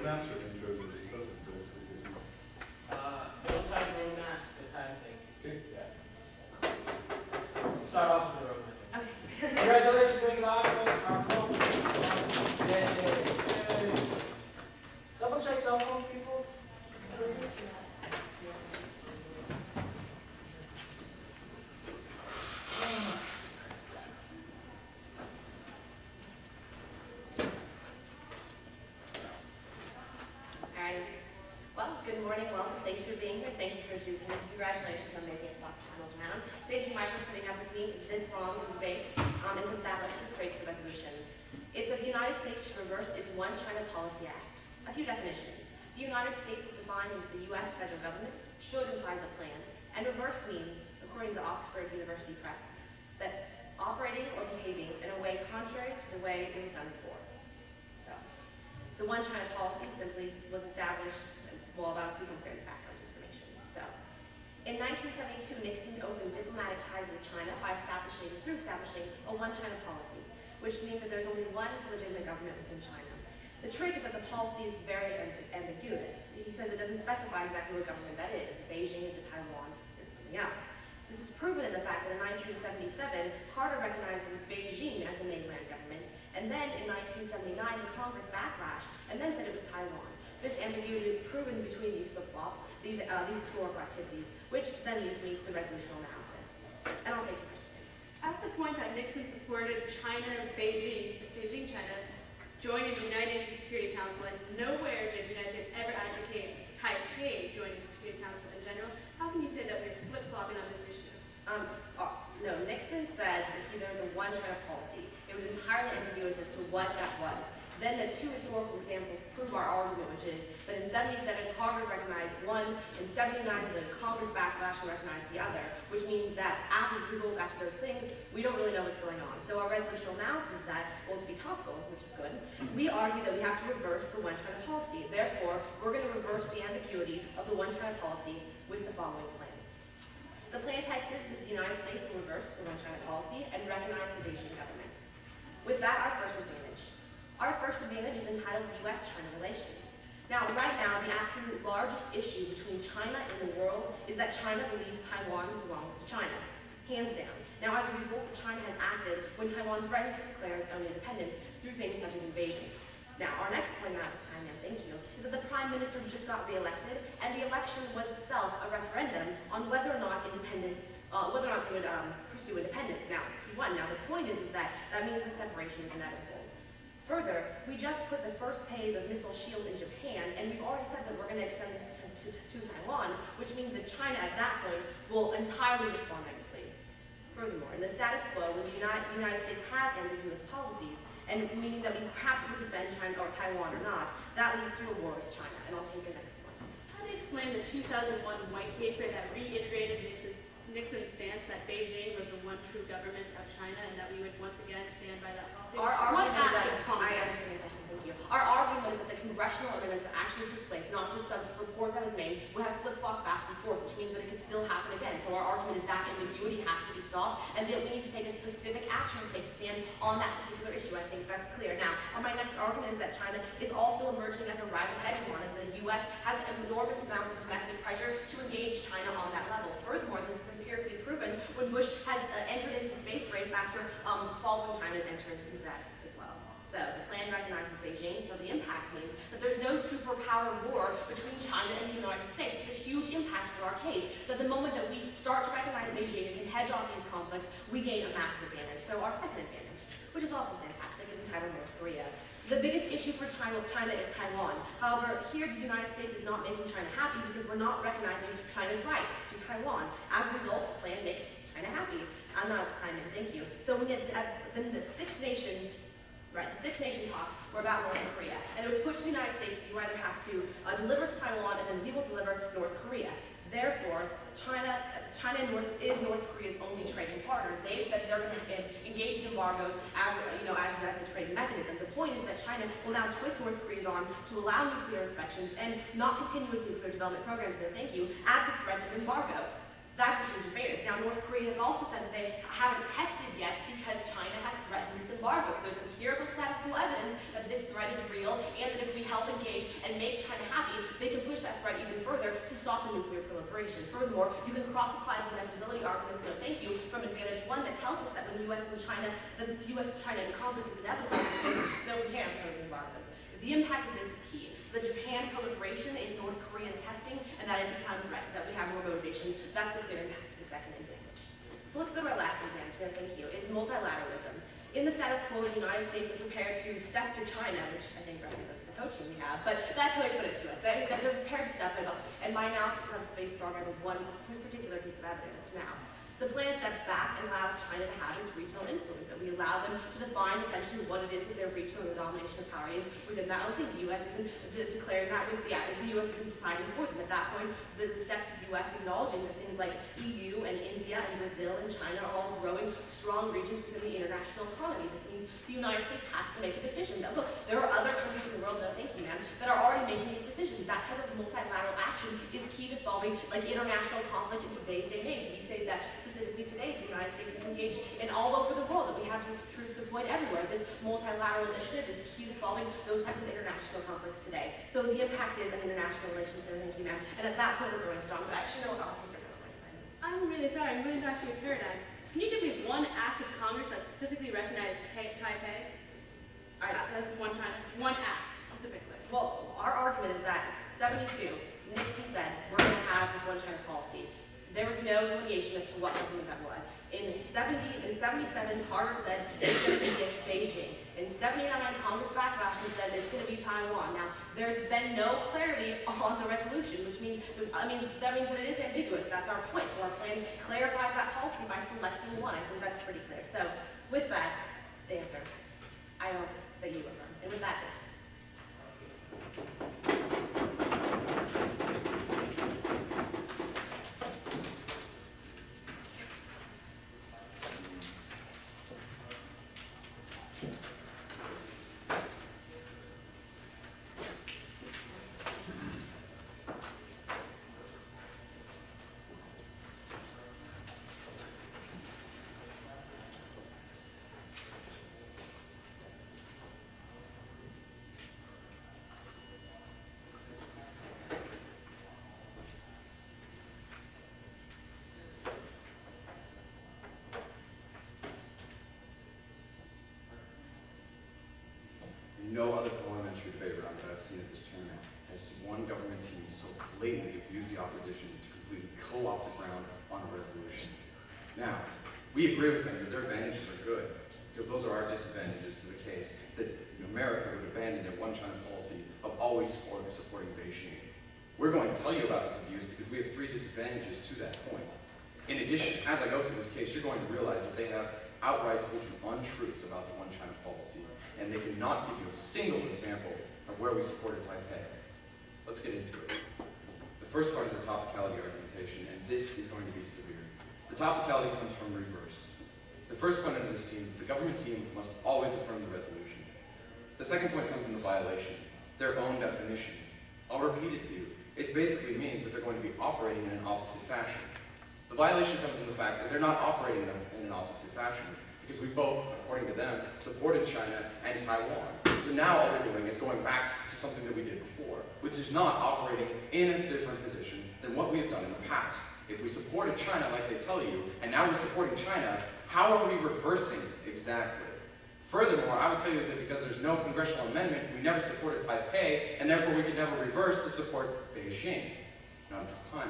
roadmaps or intros? Is that the goal for you? Those type of roadmaps, the kind of thing. Okay. Yeah. Start off with the roadmap. Okay. Congratulations, big Octos. Our phone. Yay. Double check cell phone, people. Well, good morning, welcome. Thank you for being here. Thank you for tuning in. Congratulations on making it to Dr. Channels Round. Thank you, Mike, for putting up with me this long debate. And with that, let's get straight to the resolution. It's of the United States to reverse its One China Policy Act. A few definitions. The United States is defined as the U.S. federal government, should implies a plan, and reverse means, according to Oxford University Press, that operating or behaving in a way contrary to the way it was done before. So, the One China policy simply was established, well, that'll become clear in the background information. So, in 1972, Nixon opened diplomatic ties with China by establishing a One China policy, which means that there's only one legitimate government within China. The trick is that the policy is very ambiguous. He says it doesn't specify exactly what government that is. Beijing is the Taiwan, is something else. This is proven in the fact that in 1977, Carter recognized Beijing as the mainland government, and then in 1979, the Congress backlashed and then said it was Taiwan. This ambiguity is proven between these flip-flops, these historical activities, which then leads me to the resolutional analysis. And I'll take your question. At the point that Nixon supported Beijing, China, joining the United Security Council, and nowhere did the United States ever advocate Taipei joining the Security Council in general, how can you say that we're flip-flopping on this issue? No, Nixon said that there was a One China policy. It was entirely ambiguous as to what that was. Then the two historical examples prove our argument, which is that in 77, Carter recognized one, in 79, the Congress backlash and recognized the other, which means that after those things, we don't really know what's going on. So our resolutional analysis is that, well, to be topical, which is good, we argue that we have to reverse the One China policy. Therefore, we're going to reverse the ambiguity of the One China policy with the following plan. The plan text is that the United States will reverse the One China policy and recognize the Beijing government. With that, our first advantage. Our first advantage is entitled U.S.-China relations. Now, right now, the absolute largest issue between China and the world is that China believes Taiwan belongs to China, hands down. Now, as a result, China has acted when Taiwan threatens to declare its own independence through things such as invasions. Now, our next point out this time, and thank you, is that the Prime Minister just got reelected, and the election was itself a referendum on whether or not independence, whether or not they would pursue independence. Now, he won. Now, the point is that means the separation is inevitable. Further, we just put the first phase of missile shield in Japan, and we've already said that we're going to extend this to Taiwan, which means that China at that point will entirely respond negatively. Furthermore, in the status quo, when the United States has ambiguous policies, and meaning that we perhaps would defend China or Taiwan or not, that leads to a war with China. And I'll take the next point. How do you explain the 2001 white paper that reiterated Nixon's stance that Beijing was the one true government of China and that we would once again stand by that policy? Our argument is that, Congress? I understand the question, thank you. Our argument is that the congressional amendments that actually took place, not just some report that was made, would have flip-flopped back and forth, which means that it could still happen again. So our argument is that ambiguity has to be stopped, and that we need to take a specific action to take a stand on that particular issue. I think that's clear. Now, my next argument is that China is also emerging as a rival hegemon, and the U.S. has enormous amounts of domestic pressure to engage China on that level. Furthermore, this is empirically proven when Bush has entered into the space race after following China's entrance into that as well. So the plan recognizes Beijing, so the impact means that there's no superpower war between China and the United States. It's a huge impact for our case, that the moment that we start to recognize Beijing and can hedge off these conflicts, we gain a massive advantage. So our second advantage, which is also fantastic, is entitled North Korea. The biggest issue for China is Taiwan. However, here the United States is not making China happy because we're not recognizing China's right to Taiwan. As a result, the plan makes China happy. Now it's time in, thank you. So we get then the Six Nation talks were about North Korea. And it was put to the United States that you either have to deliver to Taiwan and then we will deliver North Korea. Therefore, China is North Korea's only trading partner. They've said they're going to engage in embargoes as a trading mechanism. The point is that China will now twist North Korea's arm to allow nuclear inspections and not continue with nuclear development programs there, thank you, at the threat of embargo. That's a huge advantage. Now, North Korea has also said that they haven't tested yet because China has threatened this embargo. So there's empirical statistical evidence that this threat is real and that if we help engage and stop the nuclear proliferation. Furthermore, you can cross-apply the inevitability arguments, no thank you, from Advantage 1 that tells us that when the U.S. and China, that this U.S.-China conflict is inevitable, that we can't impose embargoes. The impact of this is key. The Japan proliferation, if North Korea is testing, and that it becomes right, that we have more motivation, that's the clear impact to the second advantage. So let's go to our last advantage, no thank you, is multilateralism. In the status quo, the United States is prepared to step to China, which I think represents the coaching we have, but that's how they put it to us. They're prepared to step it up. And my analysis of the space program is one particular piece of evidence now. The plan steps back and allows China to have its regional influence, that we allow them to define essentially what it is that their regional domination of power is within that. I don't think the U.S. isn't declaring that with the U.S. isn't deciding for them. At that point, the steps of the U.S. acknowledging that things like EU and India and Brazil and China are all growing strong regions within the international economy. This means the United States has to make a decision that, look, there are other countries in the world, no thank you, ma'am, that are already making these decisions. That type of multilateral action is key to solving international conflict in today's day and age. We say that specifically today, the United States is engaged in all over the world, that we have troops deployed everywhere. This multilateral initiative is key to solving those types of international conflicts today. So the impact is on international relations, so thank you, ma'am. And at that point, we're growing strong. But actually, no, I'll take it another way. I'm really sorry, I'm going back to your paradigm. Can you give me one act of Congress that specifically recognized Taipei? As one act, specifically. Well, our argument is that 72, Nixon said, we're going to have this one China policy. There was no delineation as to what government that was. In 77, Carter said it's going to be Beijing. In 79, Congress backlash and said it's going to be Taiwan. Now, there's been no clarity on the resolution, which means, that means that it is ambiguous. That's our point. So our plan clarifies that policy by selecting one. I think that's pretty clear. So, with that, the answer, I hope that you affirm. And with that, no other parliamentary debate round that I've seen at this tournament has one government team so blatantly abuse the opposition to completely co-opt the ground on a resolution. Now, we agree with them that their advantages are good, because those are our disadvantages to the case that America would abandon their one China policy of always supporting Beijing. We're going to tell you about this abuse because we have three disadvantages to that point. In addition, as I go through this case, you're going to realize that they have outright told you untruths about the one China policy, and they cannot give you a single example of where we supported Taipei. Let's get into it. The first part is the topicality argumentation, and this is going to be severe. The topicality comes from reverse. The first point of this team is that the government team must always affirm the resolution. The second point comes in the violation, their own definition. I'll repeat it to you. It basically means that they're going to be operating in an opposite fashion. The violation comes in the fact that they're not operating in an opposite fashion, because we both, according to them, supported China and Taiwan. So now all they're doing is going back to something that we did before, which is not operating in a different position than what we have done in the past. If we supported China like they tell you, and now we're supporting China, how are we reversing exactly? Furthermore, I would tell you that because there's no congressional amendment, we never supported Taipei, and therefore we could never reverse to support Beijing. Not at this time,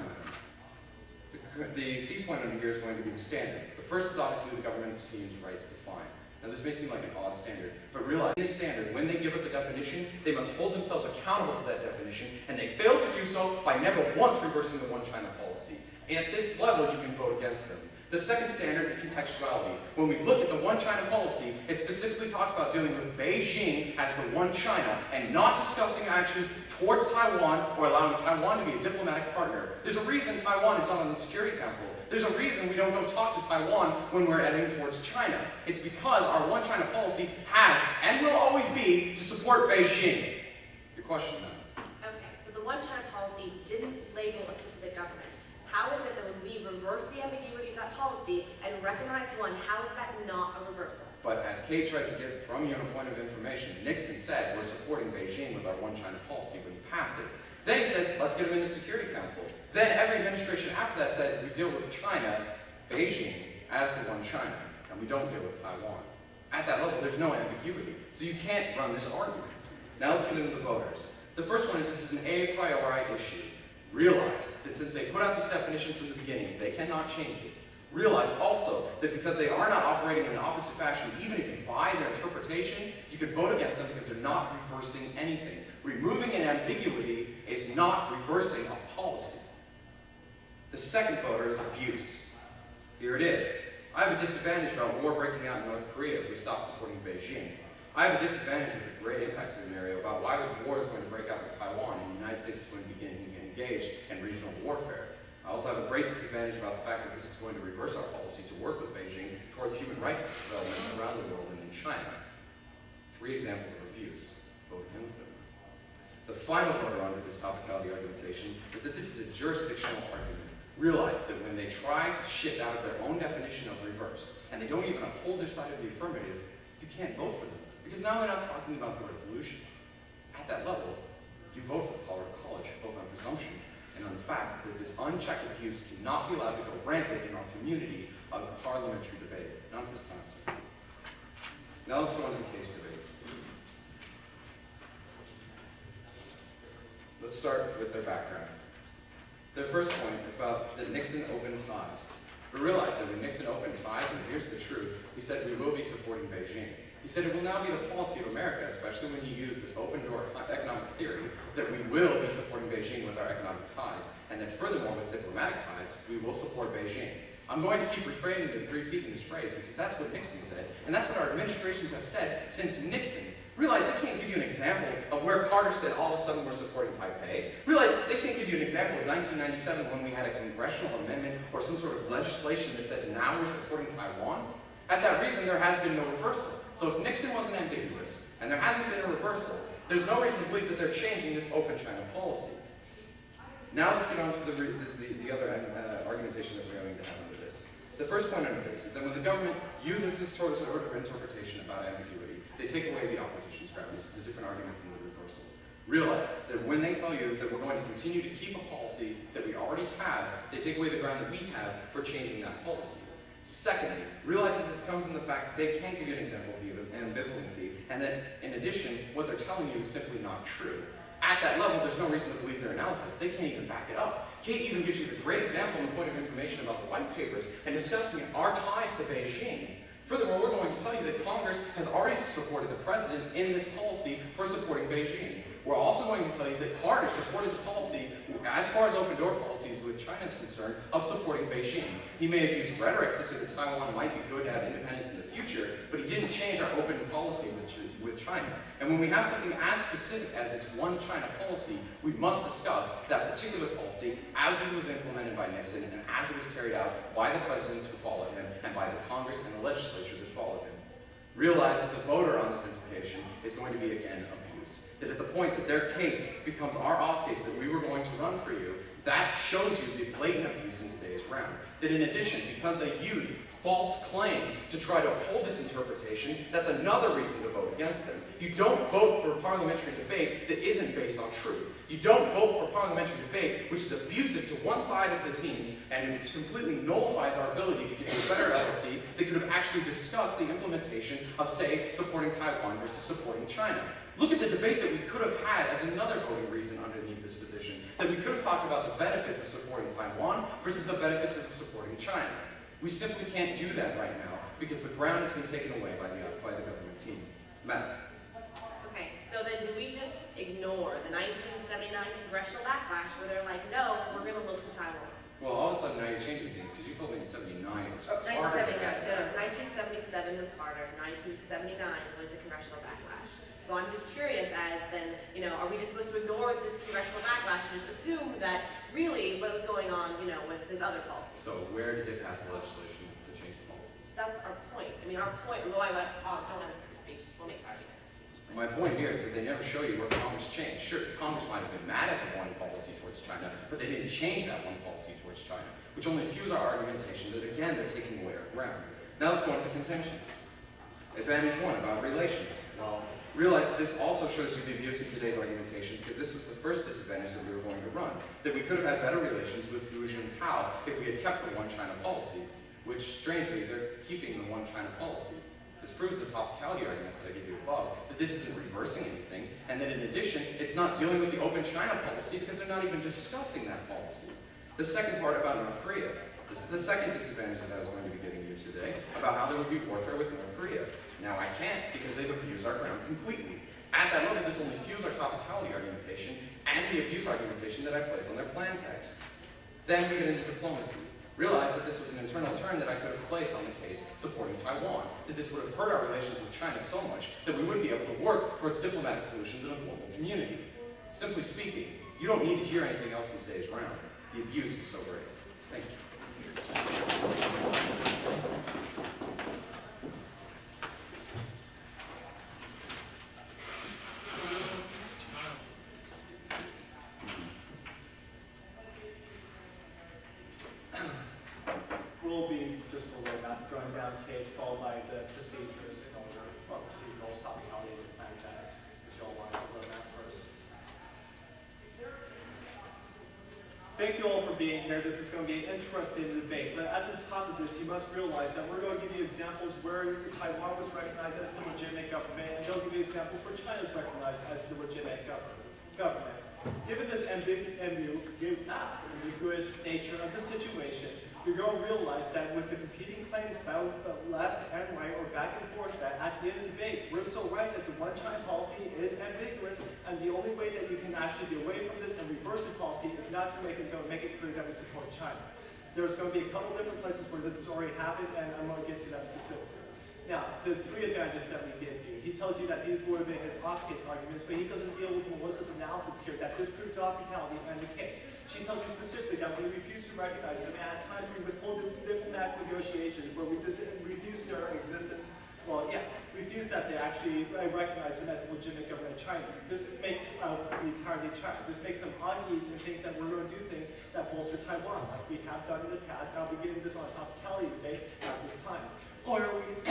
the C point under here is going to be the standards. The first is obviously the government team's right to define. Now this may seem like an odd standard, but realize in a standard, when they give us a definition, they must hold themselves accountable to that definition, and they fail to do so by never once reversing the one China policy. And at this level, you can vote against them. The second standard is contextuality. When we look at the one China policy, it specifically talks about dealing with Beijing as the one China and not discussing actions towards Taiwan or allowing Taiwan to be a diplomatic partner. There's a reason Taiwan is not on the Security Council. There's a reason we don't go talk to Taiwan when we're heading towards China. It's because our one China policy has and will always be to support Beijing. Your question now. okay, so the one China policy didn't label a specific government. How is it that when we reverse the ambiguity of that policy and recognize one, how is that not a reversal? But as Kate tries to get from you on a point of information, Nixon said we're supporting Beijing with our one China policy when he passed it. Then he said, let's get him in the Security Council. Then every administration after that said, we deal with China, Beijing, as the one China, and we don't deal with Taiwan. At that level, there's no ambiguity. So you can't run this argument. Now let's get into the voters. The first one is this is an a priori issue. Realize that since they put out this definition from the beginning, they cannot change it. Realize also that because they are not operating in an opposite fashion, even if you buy their interpretation, you could vote against them because they're not reversing anything. Removing an ambiguity is not reversing a policy. The second voter is abuse. Here it is. I have a disadvantage about war breaking out in North Korea if we stop supporting Beijing. I have a disadvantage with the great impact scenario about why the war is going to break out with Taiwan and the United States is going to begin engaged in regional warfare. I also have a great disadvantage about the fact that this is going to reverse our policy to work with Beijing towards human rights developments around the world and in China. 3 examples of abuse. Vote against them. The final voter under this topicality argumentation is that this is a jurisdictional argument. Realize that when they try to shift out of their own definition of reverse, and they don't even uphold their side of the affirmative, you can't vote for them. Because now they're not talking about the resolution. At that level, you vote for the Colorado College, both on presumption and on the fact that this unchecked abuse cannot be allowed to go rampant in our community of parliamentary debate. Not at this time, sir. Now let's go into the case debate. Let's start with their background. Their first point is about that Nixon opened ties. But realize that when Nixon opened ties, and here's the truth, he said we will be supporting Beijing. He said it will now be the policy of America, especially when you use this open door economic theory, that we will be supporting Beijing with our economic ties, and that furthermore with diplomatic ties, we will support Beijing. I'm going to keep repeating this phrase because that's what Nixon said, and that's what our administrations have said since Nixon. Realize they can't give you an example of where Carter said all of a sudden we're supporting Taipei. Realize they can't give you an example of 1997 when we had a congressional amendment or some sort of legislation that said now we're supporting Taiwan. At that reason, there has been no reversal. So if Nixon wasn't ambiguous, and there hasn't been a reversal, there's no reason to believe that they're changing this open China policy. Now let's get on to the other argumentation that we're going to have under this. The first point under this is that when the government uses this sort of interpretation about ambiguity, they take away the opposition's ground. This is a different argument than the reversal. Realize that when they tell you that we're going to continue to keep a policy that we already have, they take away the ground that we have for changing that policy. Secondly, realize that this comes in the fact that they can't give you an example of ambivalency, and that in addition, what they're telling you is simply not true. At that level, there's no reason to believe their analysis. They can't even back it up. Kate even gives you the great example and point of information about the white papers and discussing our ties to Beijing. Furthermore, we're going to tell you that Congress has already supported the president in this policy for supporting Beijing. We're also going to tell you that Carter supported the policy, as far as open door policies with China is concerned, of supporting Beijing. He may have used rhetoric to say that Taiwan might be good to have independence in the future, but he didn't change our open policy with China. And when we have something as specific as its one China policy, we must discuss that particular policy as it was implemented by Nixon and as it was carried out by the presidents who followed him and by the Congress and the legislature that followed him. Realize that the voter on this implication is going to be, again, abuse. That at the point that their case becomes our off case that we were going to run for you, that shows you the blatant abuse in today's round. That in addition, because they used false claims to try to uphold this interpretation, that's another reason to vote against them. You don't vote for a parliamentary debate that isn't based on truth. You don't vote for parliamentary debate which is abusive to one side of the teams and it completely nullifies our ability to get a better LOC that could have actually discussed the implementation of, say, supporting Taiwan versus supporting China. Look at the debate that we could have had as another voting reason underneath this position, that we could have talked about the benefits of supporting Taiwan versus the benefits of supporting China. We simply can't do that right now because the ground has been taken away by the government team. Matt. Okay, so then do we just ignore the 1979 congressional backlash where they're like, no, we're going to look to Taiwan? Well, all of a sudden now you're changing things because you told me in 79 it was Carter. 1977 was Carter, 1979 was the congressional backlash. So I'm just curious as then, are we just supposed to ignore this congressional backlash and just assume that really what was going on, was this other policy? So where did they pass the legislation to change the policy? That's our point. I mean, our point, well, I don't have to speak, we'll make arguments. My point here is that they never show you where Congress changed. Sure, Congress might have been mad at the one policy towards China, but they didn't change that one policy towards China, which only fuels our argumentation that, again, they're taking away our ground. Now let's go into contentions. Advantage one, about relations. Well, realize that this also shows you the abuse of today's argumentation, because this was the first disadvantage that we were going to run, that we could have had better relations with Hu Jintao if we had kept the one China policy, which, strangely, they're keeping the one China policy. This proves the topicality arguments that I gave you above, that this isn't reversing anything, and that in addition, it's not dealing with the open China policy because they're not even discussing that policy. The second part about North Korea. This is the second disadvantage that I was going to be giving you today, about how there would be warfare with North Korea. Now I can't, because they've abused our ground completely. At that level, this only fuels our topicality argumentation and the abuse argumentation that I place on their plan text. Then we get into diplomacy. Realize that this was an internal turn that I could have placed on the case supporting Taiwan, that this would have hurt our relations with China so much that we wouldn't be able to work towards diplomatic solutions in a global community. Simply speaking, you don't need to hear anything else in today's round. The abuse is so great. Thank you. We'll be just a little bit going down the case, followed by the procedures in order, well, procedurals, topicality, and plan test, if you all want to go that first. Thank you all for being here. This is going to be an interesting debate, but at the top of this, you must realize that we're going to give you examples where Taiwan was recognized as the legitimate government, and they'll give you examples where China is recognized as the legitimate government. Given this ambiguous nature of the situation, you're going to realize that with the competing claims both left and right or back and forth, that at the end of the debate, we're so right that the one China policy is ambiguous, and the only way that you can actually get away from this and reverse the policy is not to make it so, make it clear that we support China. There's going to be a couple different places where this has already happened, and I'm going to get to that specifically. Now, there's three advantages that we give you. He tells you that these would have been his off-case arguments, but he doesn't deal with Melissa's analysis here that this proves topicality and the case. She tells you specifically that we refuse to recognize them, and at times we withhold diplomatic negotiations where we just refuse their existence. Well, yeah, refuse that they actually recognize them as a legitimate government of China. This makes the entirety of China. This makes them uneasy and thinks that we're going to do things that bolster Taiwan, like we have done in the past. I'll be getting this on a topicality debate at this time. Or we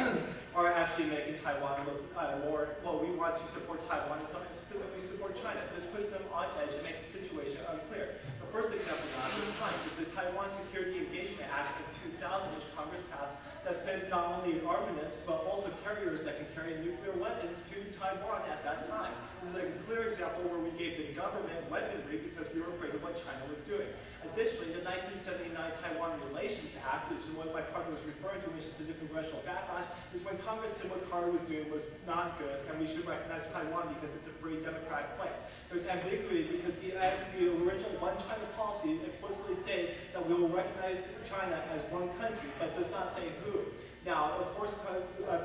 are actually making Taiwan look more, well, we want to support Taiwan in some instances and we support China. This puts them on edge and makes the situation unclear. The first example at this time is the Taiwan Security Engagement Act of 2000, which Congress passed, that sent not only armaments, but also carriers that can carry nuclear weapons to Taiwan at that time. This is a clear example where we gave the government weaponry because we were afraid of what China was doing. Additionally, the 1979 Taiwan Relations Act, which is what my partner was referring to, which is the congressional backlash, is when Congress said what Carter was doing was not good, and we should recognize Taiwan because it's a free democratic place. There's ambiguity because the original one China policy explicitly stated that we will recognize China as one country, but does not say who. Now, of course,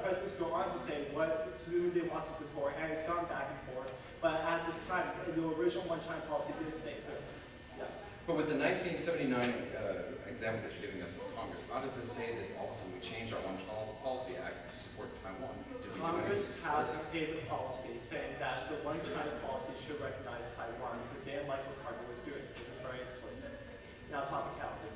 presidents go on to say who they want to support, and it's gone back and forth. But at this time, the original one China policy did state who. Yes. But with the 1979 example that you're giving us with Congress, how does this say that also we changed our One China Policy Act to support Taiwan? Congress has a policy saying that the One China policy should recognize Taiwan because they didn't like what Carter was doing. This is very explicit. Now, topicality.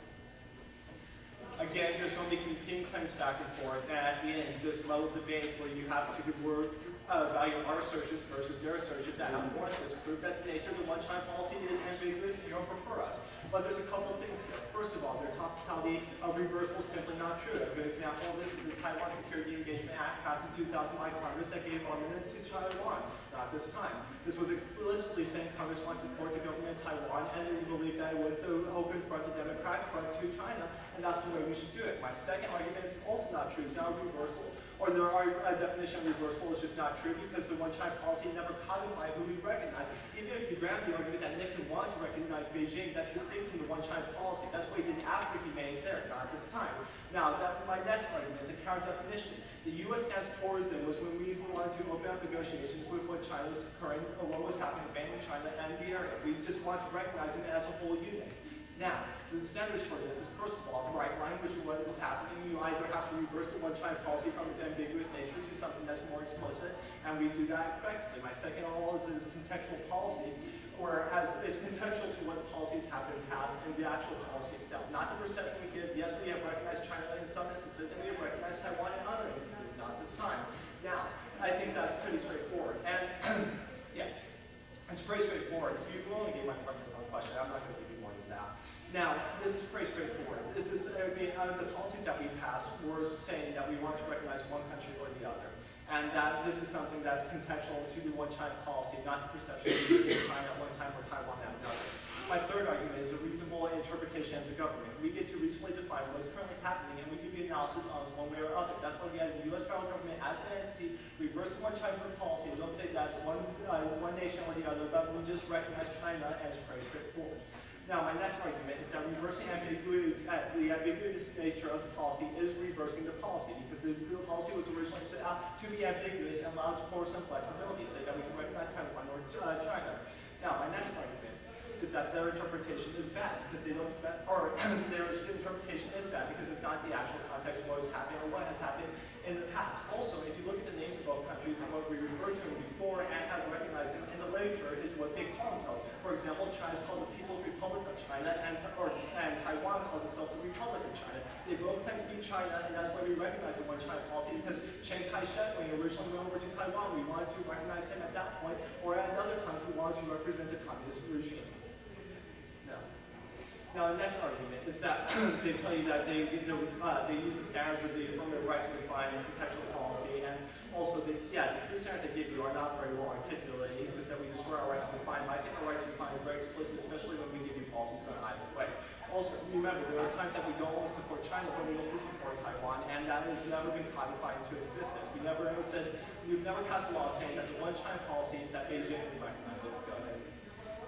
Again, there's going to be competing claims back and forth, and at the end, this level of debate where you have to value our assertions versus their assertions that have warrants this prove that the nature of the one China policy is ambiguous and you don't prefer us. But there's a couple of things here. First of all, their topicality of reversal is simply not true. A good example of this is the Taiwan Security Engagement Act passed in 2000 by Congress that gave armaments to Taiwan. Not this time. This was explicitly saying Congress wants to support the government of Taiwan, and they believed that it was the open front, the democratic front to China, and that's the way we should do it. My second argument is also not true. It's not a reversal. Or a definition of reversal is just not true because the one China policy never codified who we recognize. Even if you grant the argument that Nixon wanted to recognize Beijing, that's distinct from the one China policy. That's what he did after he made it there, not at this time. Now, my next argument is a counter definition. The U.S. stance towards them was when we wanted to open up negotiations with what China was occurring, or what was happening in mainland China and the area. We just wanted to recognize them as a whole unit. Now, the standards for this is, first of all, the right language of what is happening. You either have to reverse the one China policy from its ambiguous nature to something that's more explicit, and we do that effectively. My second all is contextual policy, whereas it's contextual to what policies have been passed and the actual policy itself. Not the perception we give. Yes, we have recognized China in some instances, and we have recognized Taiwan in other instances, not this time. Now, I think that's pretty straightforward. And yeah, it's pretty straightforward. You only gave my partner one question. I'm not going to give you more than that. Now, this is pretty straightforward. This is, the policies that we passed were saying that we want to recognize one country or the other. And that this is something that's contextual to the one-China policy, not the perception of China at one time or Taiwan at another. My third argument is a reasonable interpretation of the government. We get to reasonably define what's currently happening, and we give you analysis on one way or other. That's why we have the U.S. federal government as an entity reversing one-China policy. We don't say that's one nation or the other, but we just recognize China as pretty straightforward. Now, my next argument is that reversing ambiguity, the ambiguous nature of the policy is reversing the policy, because the policy was originally set out to be ambiguous and allowed for some flexibility, so that we can recognize Taiwan or China. Now, my next argument is that their interpretation is bad, because they don't spend, or their interpretation is bad because it's not the actual context of what is happening or what has happened in the past. Also, if you look at the names of both countries and what we referred to them before and have recognized them in the literature is what they call themselves. For example, China is called the People's Republic of China, and Taiwan calls itself the Republic of China. They both claim to be China, and that's why we recognize the one-China policy, because Chiang Kai-shek, when he originally went over to Taiwan, we wanted to recognize him at that point, or at another time, we wanted to represent the communist regime. Now, the next argument is that they tell you that they use the standards of the affirmative right to define a contextual policy, and also, the three standards they give you are not very well articulated. He says that we destroy our right to define, but I think our right to define is very explicit, especially when we give you policies going either way. Also, remember, there are times that we don't only support China, but we also support Taiwan, and that has never been codified into existence. We've never passed a law saying that the one-China policy is that Beijing can recognize it. Go ahead.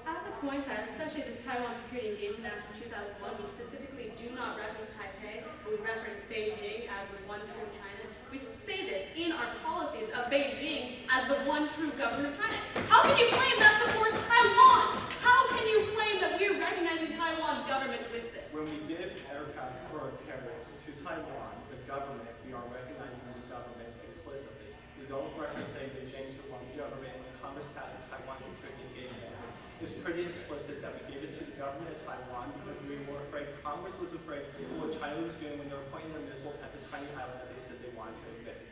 At the point that, especially this Taiwan Security Engagement Act from 2001, we specifically do not reference Taipei, but we reference Beijing as the one true China. We say this in our policies of Beijing as the one true government of China. How can you claim that supports Taiwan? How can you claim that we're recognizing Taiwan's government with this? When we give aircraft or carriers to Taiwan, the government, we are recognizing the government explicitly. We don't reference, say, Beijing to one government when Congress passes Taiwan Security Engagement Act. It's pretty explicit that we gave it to the government of Taiwan because we were afraid, Congress was afraid of what China was doing when they were pointing their missiles at the tiny island that they said they wanted to invade.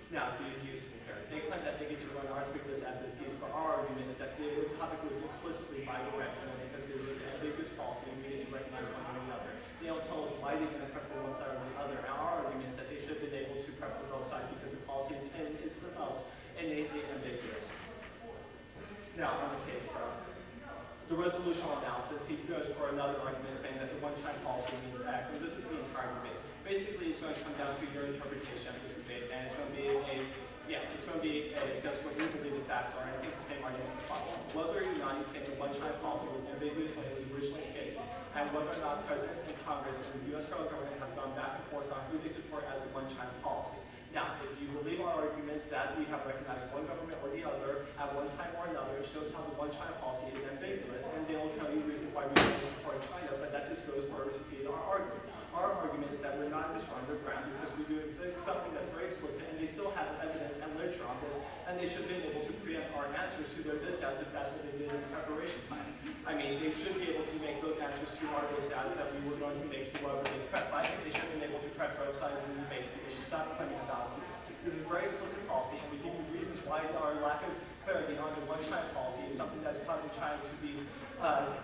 Now, the abuse here. They claim that they get to run our this as an abuse, but our argument is that the topic was explicitly bi-directional because it was an ambiguous policy and we need to recognize one or the other. They don't tell us why they're going to prep for one side or the other. And our argument is that they should have been able to prep for both sides because the policy is themselves innately ambiguous. Now, on the case the resolutional analysis, he goes for another argument saying that the one-China policy means X, and this is the entire debate. Basically, it's going to come down to your interpretation of this debate, and it's going to be just what you believe the facts are, and I think the same argument applies. Whether or not you think the one-China policy was ambiguous when it was originally stated, and whether or not presidents and Congress and the U.S. federal government have gone back and forth on who they support as the one-China policy. Now, if you believe our arguments that we have recognized one government or the other at one time or another, it shows how the one-China policy is ambiguous, and they will tell you reasons why we don't support China, but that just goes further to feed our argument. Our argument is that we're not in the stronger ground because we do something that's very explicit, and they still have evidence and literature on this, and they should have been able to preempt our answers to their discounts if that's what they did in the preparation time. I mean, they should be able to make those answers to our discounts that we were going to make to whoever they prep. I think they should have been able to prep both sides in the debate. They should stop claiming about this. This is a very explicit policy, and we give you reasons why our lack of clarity on the one-China policy is something that's causing China to be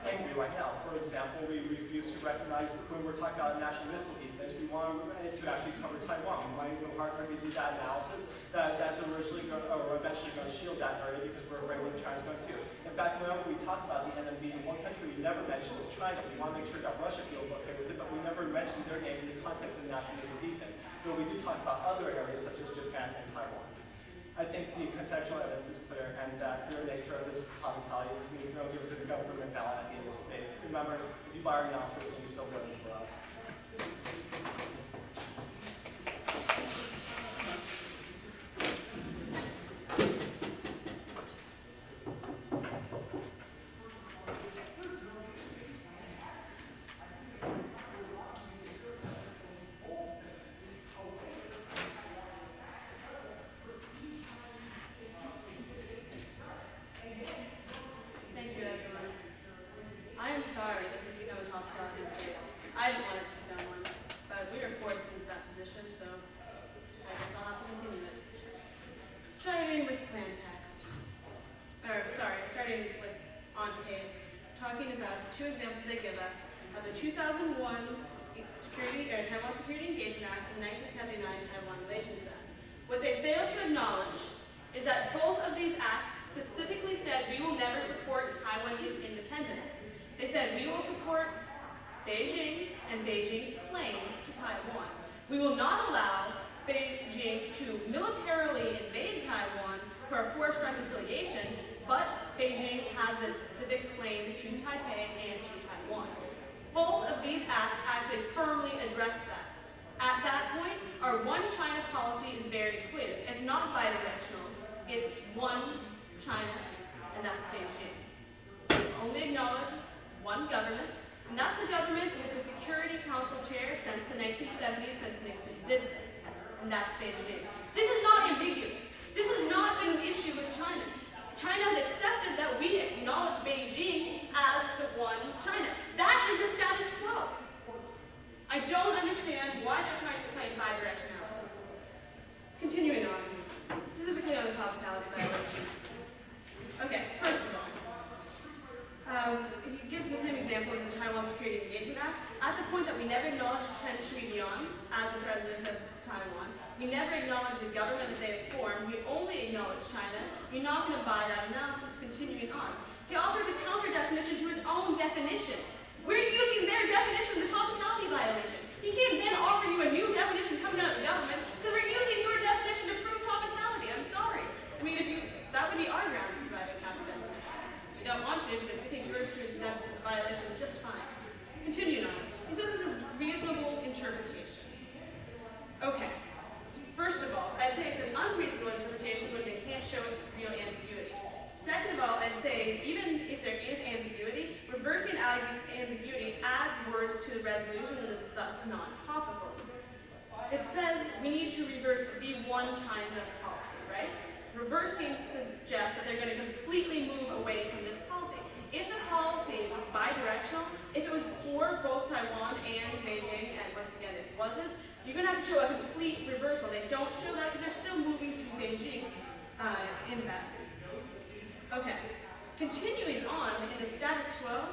angry right now. For example, we refuse to recognize when we're talking about national missile defense, we want it to actually cover Taiwan. We want to go hard to do that analysis that's eventually going to shield that area because we're afraid what China's going to do. In fact, whenever we talk about the NMB, one country we never mention is China. We want to make sure that Russia feels okay with it, but we never mention their name in the context of national missile defense. But we do talk about other areas such as Japan and Taiwan. I think the contextual evidence is clear, and that the nature of this topic value is we give us a government ballot at the end of this debate. Remember, if you buy our analysis, then you're still voting for us. I didn't want to take that one, but we were forced into that position, so I guess I'll have to continue it. starting with on case, talking about the two examples they give us of the 2001 Taiwan Security Engagement Act and 1979 Taiwan Relations Act. What they fail to acknowledge is that both of these acts specifically said we will never support Taiwanese independence. They said we will support Beijing and Beijing's claim to Taiwan. We will not allow Beijing to militarily invade Taiwan for a forced reconciliation, but Beijing has a specific claim to Taipei and to Taiwan. Both of these acts actually firmly address that. At that point, our one China policy is very clear. It's not bidirectional. It's one China, and that's Beijing. We only acknowledge one government, and that's the government with the Security Council chair since the 1970s, since Nixon did this, and that's Beijing. This is not ambiguous. This has not been an issue with China. China has accepted that we acknowledge Beijing as the one China. That is the status quo. I don't understand why they're trying to claim bidirectionality. Continuing on, specifically on the topicality violation. Okay, first of all, he gives the same example of the Taiwan Security Engagement Act. At the point that we never acknowledged Chen Shui-bian as the president of Taiwan, we never acknowledged the government that they had formed, we only acknowledged China. You're not going to buy that analysis. Continuing on. He offers a counter definition to his own definition. We're using their definition of the topicality violation. He can't then offer you a new definition coming out of the government because we're using your definition to prove topicality. I'm sorry. I mean, that would be our ground for providing a counter definition. We don't want to because we think yours proves the violation just fine. Continuing on. He says it's a reasonable interpretation. Okay. First of all, I'd say it's an unreasonable interpretation when they can't show real ambiguity. Second of all, I'd say even if there is ambiguity, reversing ambiguity adds words to the resolution and it's thus not topical. It says we need to reverse the one China policy, right? Reversing suggests that they're going to completely move away from this policy. If the policy was bidirectional, if it was for both Taiwan and Beijing, and once again it wasn't, you're going to have to show a complete reversal. They don't show that because they're still moving to Beijing in that. Okay, continuing on in the status quo,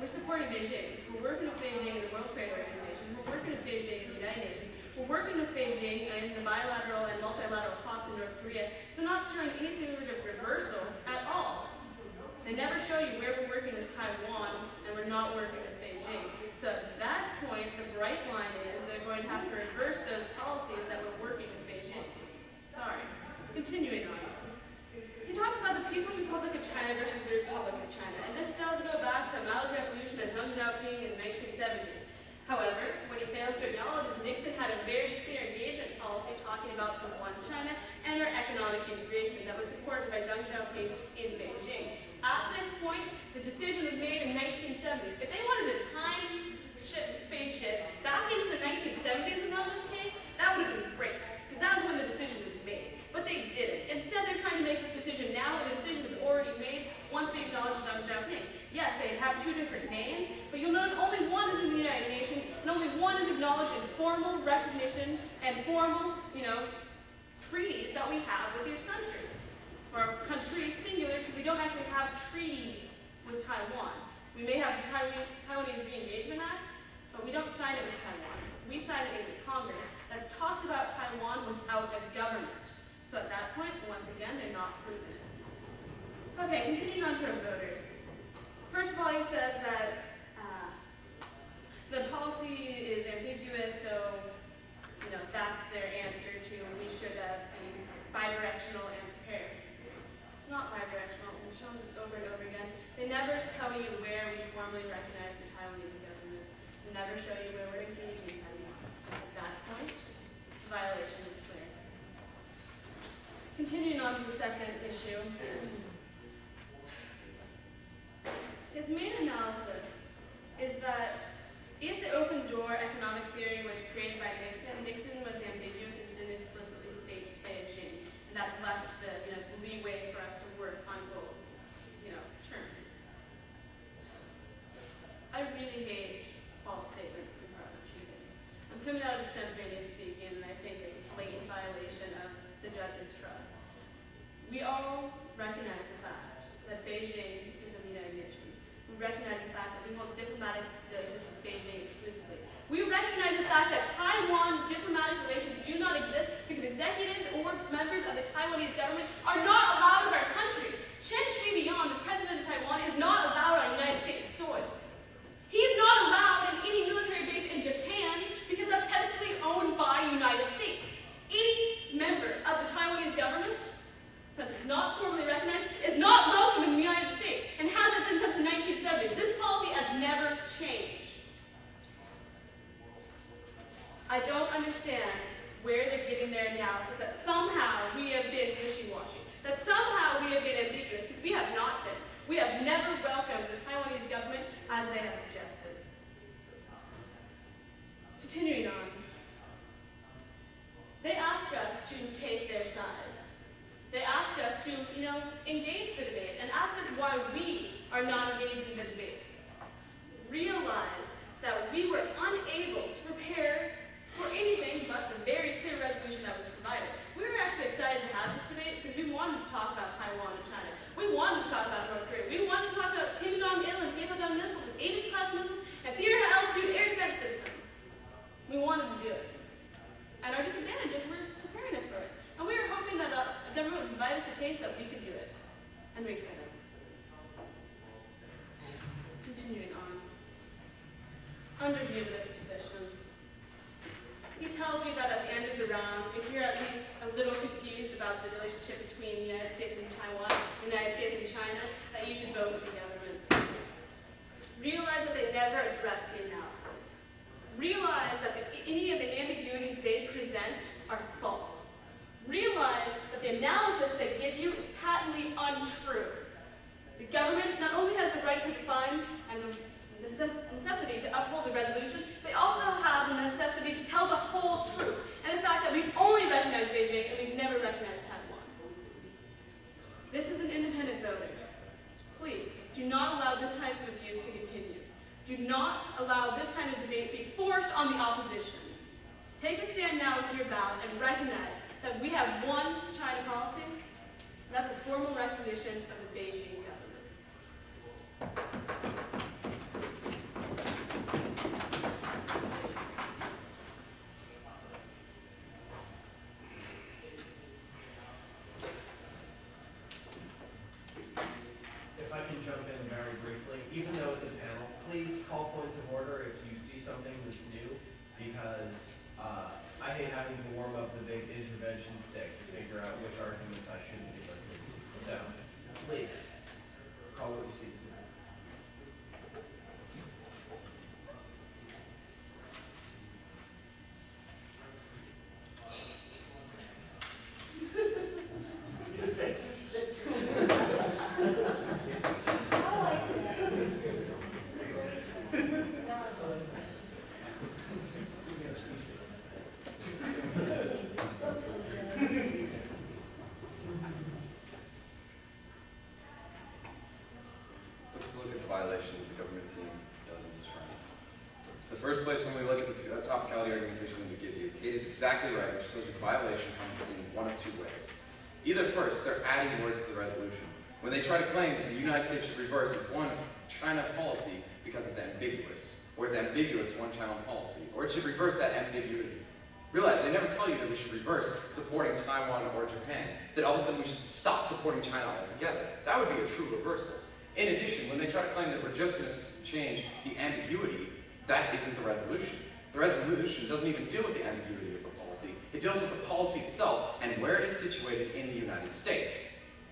we're supporting Beijing. We're working with Beijing in the World Trade Organization. We're working with Beijing in the United Nations. We're working with Beijing in the bilateral and multilateral talks in North Korea. So they're not showing any sort of reversal at all. They never show you where we're working with Taiwan and we're not working with Beijing. So at that point, the bright line is they're going to have to reverse those policies that we're working with Beijing. Sorry. Continuing on. He talks about the People's Republic of China versus the Republic of China, and this does go back to Mao's revolution and Deng Xiaoping in the 1970s. However, what he fails to acknowledge is Nixon had a very clear engagement policy talking about the one China and our economic integration that was supported by Deng Xiaoping in Beijing. At this point, the decision was made in the 1970s. If they wanted a time spaceship back into the 1970s and on this case, that would have been great, because that was when the decision was made. But they didn't. Instead, they're trying to make this decision now when the decision is already made once we acknowledge Deng Xiaoping. Yes, they have two different names, but you'll notice only one is in the United Nations, and only one is acknowledged in formal recognition and formal, treaties that we have with these countries. Or countries, singular, because we don't actually have treaties with Taiwan. We may have the Taiwanese Re-Engagement Act, but we don't sign it with Taiwan. We sign it in Congress that talks about Taiwan without a government. So at that point, once again, they're not proven it. Okay, continuing on to our voters. First of all, he says that the policy is ambiguous, so that's their answer to we should be bidirectional and prepared. It's not bidirectional. We've shown this over and over again. They never tell you where we formally recognize the Taiwanese government. They never show you where we're engaging Taiwan. At that point, the violation is clear. Continuing on to the second issue. His main analysis is that if the open door economic theory was created by Nixon, Nixon was ambiguous and didn't explicitly state Beijing, and that left the leeway for us to work on both terms. I really hate false statements in front of cheating. I'm coming out of extemporaneous speaking, and I think it's a blatant violation of the judge's trust. We all recognize the fact that Beijing recognize the fact that we hold diplomatic relations with Beijing exclusively. We recognize the fact that Taiwan diplomatic relations do not exist because executives or members of the Taiwanese government are not allowed in our country. Chen Shui-bian, the president of Taiwan, is not allowed on United States soil. He's not allowed in any military base in Japan because that's technically owned by the United States. Any member of the Taiwanese government, since it's not formally recognized, is not welcome in the United States and hasn't been since the 1970s. This policy has never changed. I don't understand where they're getting their analysis that somehow we have been wishy-washy, that somehow we have been ambiguous, because we have not been. We have never welcomed the Taiwanese government as they have suggested. Continuing on. They ask us to take their side. They ask us to, engage the debate and ask us why we are not engaging the debate. Realize that we were unable to prepare for anything but the very clear resolution that was provided. We were actually excited to have this debate because we wanted to talk about Taiwan and China. We wanted to talk about North Korea. We wanted to talk about Kim Jong-il and Capable missiles and Aegis-class missiles and theater-altitude air defense system. We wanted to do it. And our disadvantages were preparing us for it. And we were hoping that the government would provide us a case that we could do it. And we couldn't. Continuing on. Under view of this position, he tells you that at the end of the round, if you're at least a little confused about the relationship between the United States and Taiwan, the United States and China, that you should vote with the government. Realize that they never address the analysis. Realize that any of the ambiguities they present are false. Realize that the analysis they give you is patently untrue. The government not only has the right to define and the necessity to uphold the resolution, they also have the necessity to tell the whole truth. And the fact that we've only recognized Beijing and we've never recognized Taiwan. This is an independent voting. Please, do not allow this type of abuse to continue. Do not allow this kind of debate to be forced on the opposition. Take a stand now with your ballot and recognize that we have one China policy. That's a formal recognition of the Beijing government. If I can jump in very briefly, even though it's a panel, please call points of order if you see something that's new, because I hate having to warm up the big intervention stick to figure out which arguments I shouldn't be listening to. So, please, call what you see. First place, when we look at the topicality argumentation that we give you, Kate is exactly right, which tells you the violation comes in one of two ways. Either first, they're adding words to the resolution. When they try to claim that the United States should reverse its one China policy because it's ambiguous, or it's ambiguous one China policy, or it should reverse that ambiguity. Realize they never tell you that we should reverse supporting Taiwan or Japan, that all of a sudden we should stop supporting China altogether. That would be a true reversal. In addition, when they try to claim that we're just going to change the ambiguity, that isn't the resolution. The resolution doesn't even deal with the ambiguity of the policy. It deals with the policy itself and where it is situated in the United States.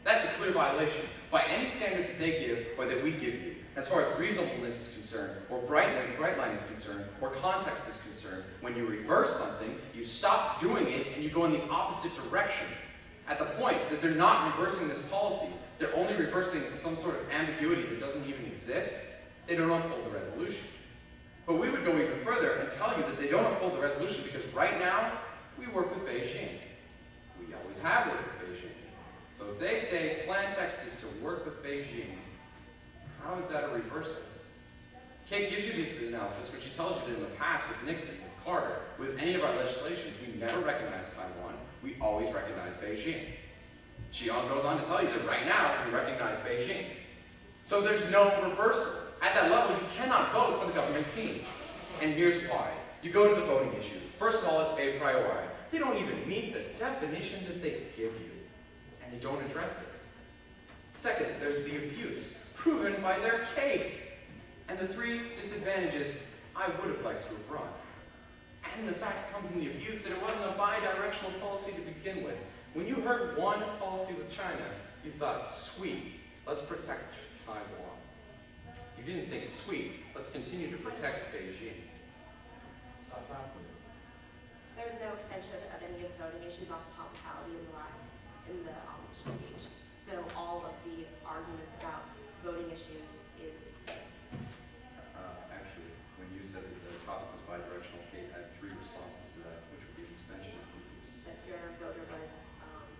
That's a clear violation by any standard that they give or that we give you. As far as reasonableness is concerned, or bright line is concerned, or context is concerned, when you reverse something, you stop doing it and you go in the opposite direction. At the point that they're not reversing this policy, they're only reversing some sort of ambiguity that doesn't even exist, they don't uphold the resolution. But we would go even further and tell you that they don't uphold the resolution because right now, we work with Beijing. We always have worked with Beijing. So if they say plan text is to work with Beijing, how is that a reversal? Kate gives you this analysis, which he tells you that in the past with Nixon, with Carter, with any of our legislations, we never recognized Taiwan. We always recognize Beijing. She goes on to tell you that right now, we recognize Beijing. So there's no reversal. At that level, you cannot vote for the government team. And here's why. You go to the voting issues. First of all, it's a priori. They don't even meet the definition that they give you. And they don't address this. Second, there's the abuse, proven by their case. And the three disadvantages I would have liked to have run. And the fact comes in the abuse that it wasn't a bi-directional policy to begin with. When you heard one policy with China, you thought, sweet, let's protect Taiwan. You didn't think, sweet, let's continue to protect Beijing. There's no extension of any of the voting issues off the topicality in the opposition speech. So all of the arguments about voting issues is Actually, when you said that the topic was bi-directional, Kate had three responses to that, which would be an extension of the abuse. that your voter was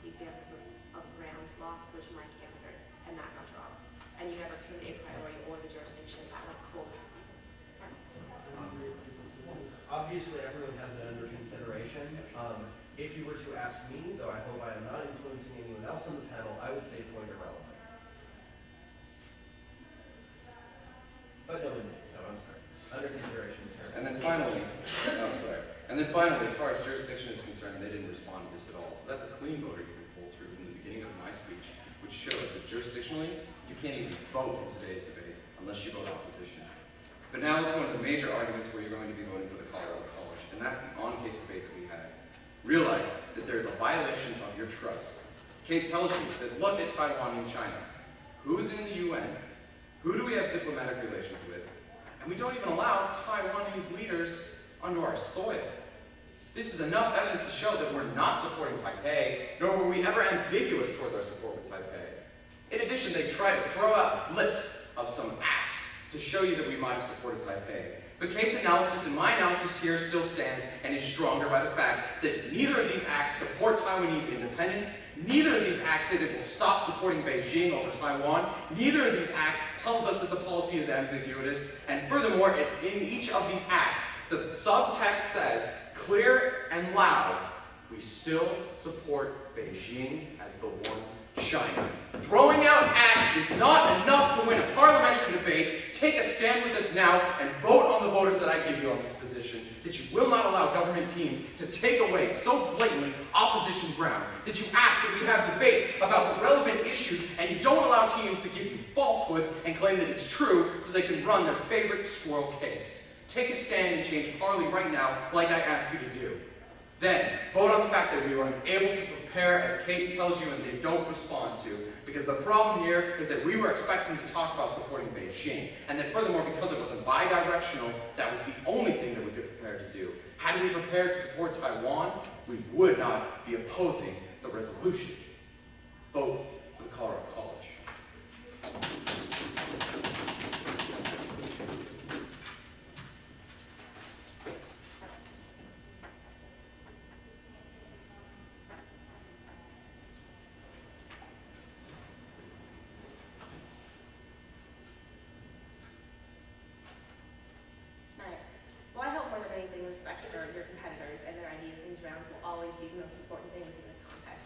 the examples of ground loss, which Mike answered, and that got dropped. And you never took a priority or the jurisdiction that went cold. Obviously, everyone has it under consideration. If you were to ask me, though I hope I am not influencing anyone else on the panel, I would say point irrelevant. But no one did, so I'm sorry. Under consideration. And then finally, as far as jurisdiction is concerned, they didn't respond to this at all. So that's a clean voter you can pull through from the beginning of my speech, which shows that jurisdictionally, you can't even vote in today's debate unless you vote opposition. But now let's go into the major arguments where you're going to be voting for the Colorado College, and that's the on-case debate that we had. Realize that there's a violation of your trust. Kate tells you that look at Taiwan and China. Who's in the UN? Who do we have diplomatic relations with? And we don't even allow Taiwanese leaders onto our soil. This is enough evidence to show that we're not supporting Taipei, nor were we ever ambiguous towards our support with Taipei. In addition, they try to throw out lists of some acts to show you that we might have supported Taipei. But Kate's analysis and my analysis here still stands and is stronger by the fact that neither of these acts support Taiwanese independence, neither of these acts say that we'll stop supporting Beijing over Taiwan, neither of these acts tells us that the policy is ambiguous, and furthermore, in each of these acts, the subtext says, clear and loud, we still support Beijing as the one China. Throwing out acts is not enough to win a parliamentary debate. Take a stand with us now and vote on the voters that I give you on this position, that you will not allow government teams to take away so blatantly opposition ground, that you ask that we have debates about the relevant issues and you don't allow teams to give you falsehoods and claim that it's true so they can run their favorite squirrel case. Take a stand and change Parley right now like I asked you to do. Then, vote on the fact that we were unable to prepare as Kate tells you and they don't respond to, because the problem here is that we were expecting to talk about supporting Beijing, and that furthermore, because it wasn't bi-directional, that was the only thing that we could prepare to do. Had we prepared to support Taiwan, we would not be opposing the resolution. Vote for the Colorado College. your competitors and their ideas in these rounds will always be the most important thing in this context.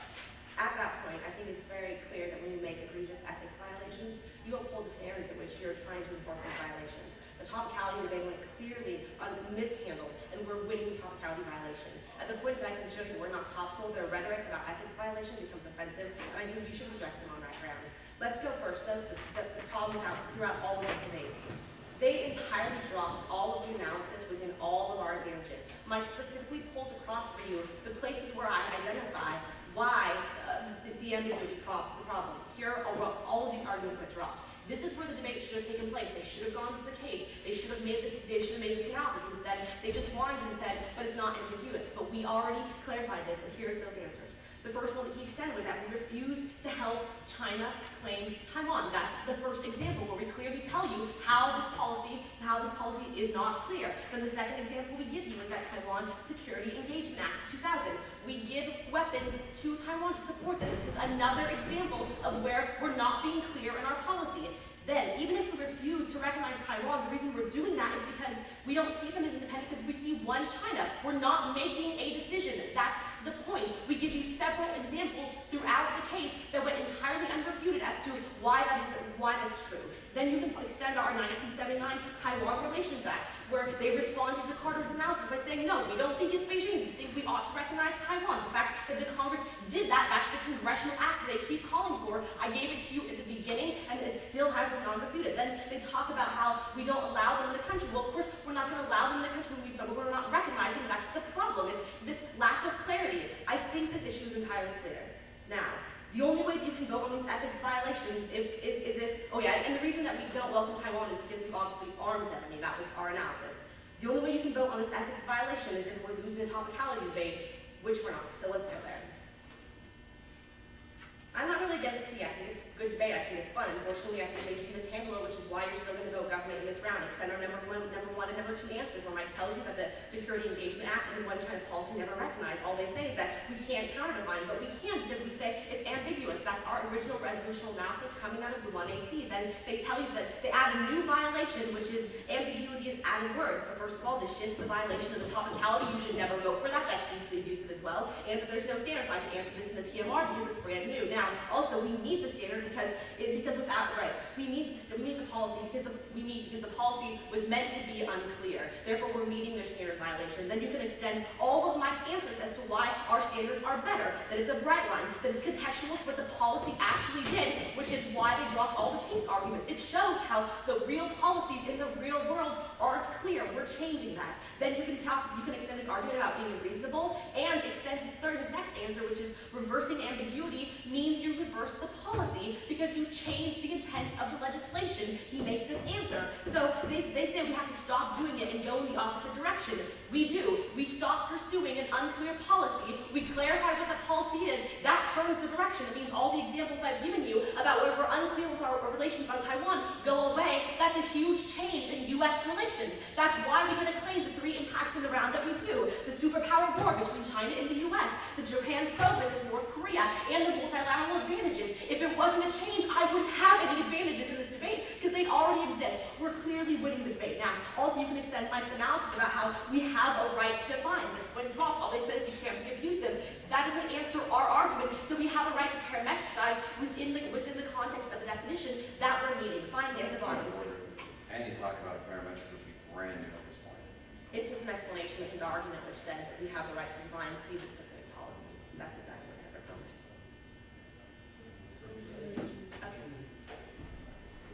At that point, I think it's very clear that when you make egregious ethics violations, you uphold the standards at which you're trying to enforce those violations. The topicality debate went clearly mishandled, and we're winning the topicality violation. At the point that I can show you we're not topical, their rhetoric about ethics violation becomes offensive, and I think you should reject them on that ground. Let's go first, though, the problem throughout all of this debate. They entirely dropped all of the analysis within all of our advantages. Mike specifically pulls across for you the places where I identify why the ambiguity the problem. Here are all of these arguments got dropped. This is where the debate should have taken place. They should have gone to the case. They should have made this analysis. Instead, they just whined and said, but it's not ambiguous. But we already clarified this, and here's those answers. The first one that he extended was that we refused to help China claim Taiwan. That's the first example where we clearly tell you how this policy is not clear. Then the second example we give you is that Taiwan Security Engagement Act 2000. We give weapons to Taiwan to support them. This is another example of where we're not being clear in our policy. Then, even if we refuse to recognize Taiwan, the reason we're doing that is because we don't see them as independent because we see one China. We're not making a decision. That's the point. We give you several examples throughout the case that went entirely unrefuted as to why that's true. Then you can extend our 1979 Taiwan Relations Act, where they responded to Carter's analysis by saying, no, we don't think it's Beijing. We think we ought to recognize Taiwan. The fact that the Congress did that, that's the congressional act they keep calling for. I gave it to you at the beginning, and it still hasn't been unrefuted. Then they talk about how we don't allow them in the country. Well, of course, we're not going to allow them in the country when we're not recognizing that's the problem. It's this lack of clarity. I think this issue is entirely clear. Now, the only way that you can vote on these ethics violations is if, oh yeah, and the reason that we don't welcome Taiwan is because we've obviously armed them. I mean, that was our analysis. The only way you can vote on this ethics violation is if we're losing the topicality debate, which we're not, so let's go there. I'm not really against tea. I think it's a good debate. I think it's fun. Unfortunately, I think they just mishandle it, which is why you're still going to vote government in this round. Extend our number one and number two answers, where Mike tells you that the Security Engagement Act and the one-China policy never recognize. All they say is that we can't counter-define, but we can because we say it's ambiguous. That's our original resolutional analysis coming out of the 1AC. Then they tell you that they add a new violation, which is ambiguity is added words. But first of all, this shifts the violation of the topicality. You should never vote for that. That's hugely abusive as well. And that there's no standards. I can answer this in the PMR because it's brand new. Now, also, we need the standard because without we need the policy because the policy was meant to be unclear. Therefore, we're meeting their standard violation. Then you can extend all of Mike's answers as to why our standards are better. That it's a bright line. That it's contextual to what the policy actually did, which is why they dropped all the case arguments. It shows how the real policies in the real world aren't clear. We're changing that. Then you can extend his argument about being reasonable and extend his next answer, which is reversing ambiguity means you reverse the policy because you change the intent of the legislation. He makes this answer. So they say we have to stop doing it and go in the opposite direction. We do. We stop pursuing an unclear policy. We clarify what the policy is. That turns the direction. It means all the examples I've given you about where we're unclear with our relations on Taiwan go away. That's a huge change in U.S. relations. That's why we get to claim the three impacts in the round that we do. The superpower war between China and the U.S., the Japan program with North Korea, and the multilateral advantages. If it wasn't a change, I wouldn't have any advantages in this debate because they'd already exist. We're clearly winning the debate. Now, also you can extend Mike's analysis about how we have a right to define this when dropped. All they say is you can't be abusive. That doesn't answer our argument that we have a right to parametricize within the context of the definition that we're meeting. Finally, at the bottom. And you talk about parametric would be brand new at this point. It's just an explanation of his argument, which said that we have the right to define, see the specific policy. That's exactly what Heather told me. Okay.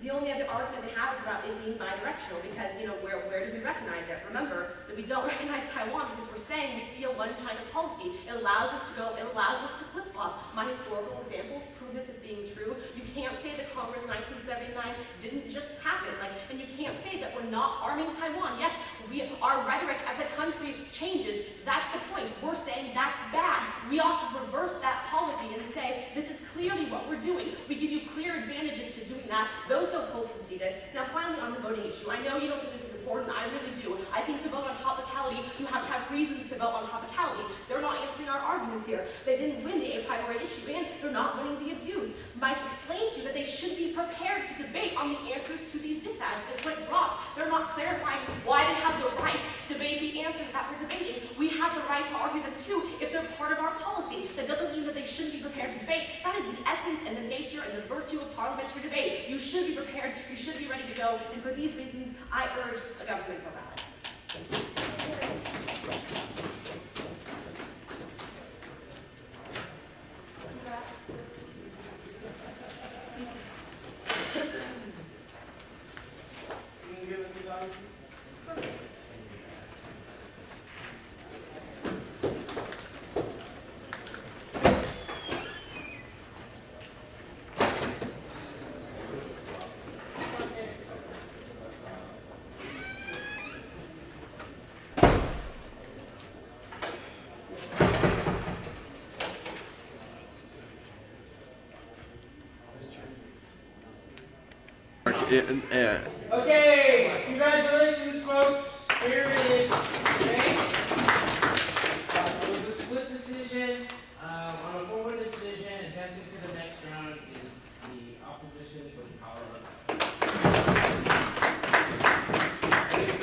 The only other argument they have is about it being bidirectional because, where do we recognize it? Remember that we don't recognize Taiwan because we're saying we see a one-China policy. It allows us to flip-flop. My historical examples prove this as being true. You can't say that Congress 1979 didn't just happen. And you can't say that we're not arming Taiwan. Yes, our rhetoric as a country changes. That's the point. We're saying that's bad. We ought to reverse that policy and say, this is clearly what we're doing. We give you clear advantages to doing that. Those don't feel conceded. Now, finally, on the voting issue, I know you don't think this is important. I really do. I think to vote on topicality, you have to have reasons to vote on topicality. They're not answering our arguments here. They didn't win the a priori issue, and they're not winning the abuse. Mike explains to you that they should be prepared to debate on the answers to these disads. This went dropped. They're not clarifying why they have the right to debate the answers that we're debating. We have the right to argue them too if they're part of our policy. That doesn't mean that they shouldn't be prepared to debate. That is the essence and the nature and the virtue of parliamentary debate. You should be prepared. You should be ready to go. And for these reasons, I urge a governmental ballot. Can you give us a time? Okay, congratulations, folks. Spirited